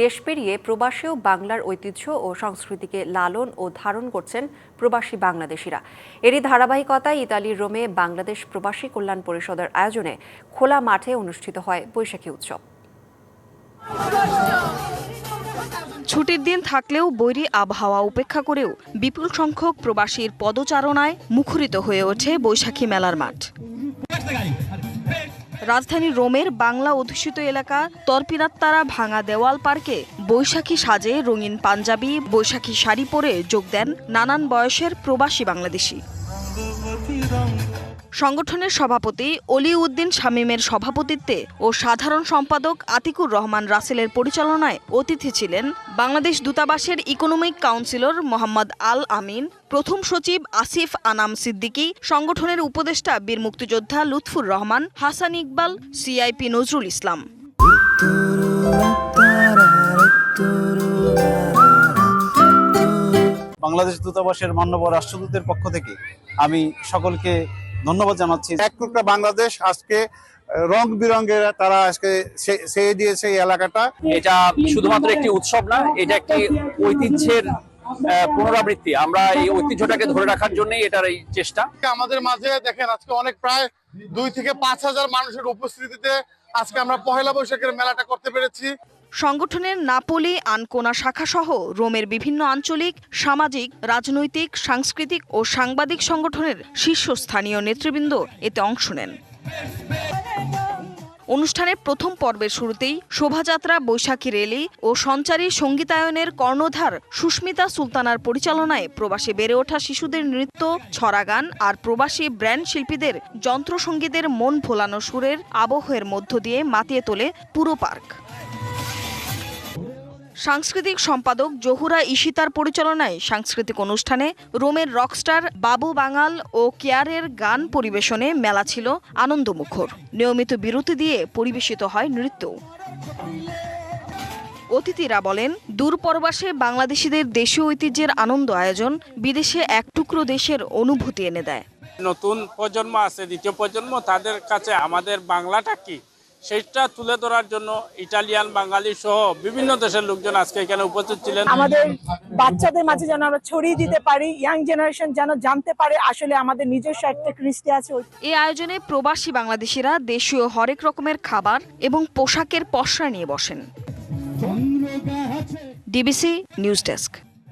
দেশ পেরিয়ে প্রবাসেও বাংলার ঐতিহ্য ও সংস্কৃতিকে লালন ও ধারণ করছেন প্রবাসী বাংলাদেশিরা। এরই ধারাবাহিকতায় ইতালির রোমে বাংলাদেশ প্রবাসী কল্যাণ পরিষদের আয়োজনে খোলা মাঠে অনুষ্ঠিত হয় বৈশাখী উৎসব। ছুটির দিন থাকলেও বৈরী আবহাওয়া উপেক্ষা করেও বিপুল সংখ্যক প্রবাসীর পদচারণায় মুখরিত হয়ে ওঠে বৈশাখী মেলার মাঠ। রাজধানী রোমের বাংলা অধ্যুষিত এলাকা তর্পিরাত্তারা ভাঙা দেওয়াল পার্কে বৈশাখী সাজে রঙিন পাঞ্জাবি, বৈশাখী শাড়ি পরে যোগ দেন নানান বয়সের প্রবাসী বাংলাদেশি। সংগঠনের সভাপতি অলি উদ্দিন শামীমের সভাপতিত্বে ও সাধারণ সম্পাদক আতিকুর রহমান রাসেলের পরিচালনায় অতিথি ছিলেন বাংলাদেশ দূতাবাসের ইকোনমিক কাউন্সিলর মোহাম্মদ আল আমিন, প্রথম সচিব আসিফ আনাম সিদ্দিকী, সংগঠনের উপদেষ্টা বীর মুক্তিযোদ্ধা লুৎফুর রহমান, হাসান ইকবাল, সিআইপি নজরুল ইসলাম। বাংলাদেশ দূতাবাসের মাননীয় রাষ্ট্রদূতের পক্ষ থেকে আমি সকলকে ধন্যবাদ জানাচ্ছি। এক টুকরা বাংলাদেশ আজকে রং বিরঙের তারা আজকে সেই দিয়েছে এই এলাকাটা। এটা শুধুমাত্র একটি উৎসব না, এটা একটি ঐতিহ্যের পুনরাবৃত্তি। আমরা এই ঐতিহ্যটাকে ধরে রাখার জন্যই এটার এই চেষ্টা। আমাদের মাঝে দেখেন আজকে অনেক প্রায় 2 থেকে 5,000 মানুষের উপস্থিতিতে আজকে আমরা পহেলা বৈশাখের মেলাটা করতে পেরেছি। সংগঠনের নাপোলি আনকোনা শাখাসহ রোমের বিভিন্ন আঞ্চলিক, সামাজিক, রাজনৈতিক, সাংস্কৃতিক ও সাংবাদিক সংগঠনের শীর্ষস্থানীয় নেতৃবৃন্দ এতে অংশ নেন। অনুষ্ঠানের প্রথম পর্বের শুরুতেই শোভাযাত্রা, বৈশাখী র্যালি ও সঞ্চারী সঙ্গীতায়নের কর্ণধার সুস্মিতা সুলতানার পরিচালনায় প্রবাসী বেড়ে ওঠা শিশুদের নৃত্য, ছড়াগান আর প্রবাসী ব্র্যান্ড শিল্পীদের যন্ত্রসঙ্গীতের মন ভোলানো সুরের আবহের মধ্য দিয়ে মাতিয়ে তোলে পুরো পার্ক। সাংস্কৃতিক সম্পাদক জহুরা ইশিতার পরিচালনায় সাংস্কৃতিক অনুষ্ঠানে রোমের রকস্টার বাবু বাঙাল ও কেয়ারের গান পরিবেশনে মেলা ছিল আনন্দমুখর। নিয়মিত বিরতি দিয়ে পরিবেশিত হয় নৃত্য। অতিথিরা বলেন, দূরপরবাসে বাংলাদেশিদের দেশীয় ঐতিহ্যের আনন্দ আয়োজন বিদেশে এক টুকরো দেশের অনুভূতি এনে দেয়। নতুন প্রজন্ম আছে, দ্বিতীয় প্রজন্ম, তাদের কাছে আমাদের বাংলাটা কি সেটা তুলে ধরার জন্য ইটালিয়ান, বাঙালি সহ বিভিন্ন দেশের লোকজন আজকে এখানে উপস্থিত ছিলেন। আমাদের বাচ্চাদের মাঝে যেন আমরা ছড়িয়ে দিতে পারি, ইয়াং জেনারেশন যেন জানতে পারে আসলে আমাদের নিজস্ব একটা কৃষ্টি আছে। এই আয়োজনে প্রবাসী বাংলাদেশিরা দেশীয় হরেক রকমের খাবার এবং পোশাকের পসরা নিয়ে বসেন। DBC news desk.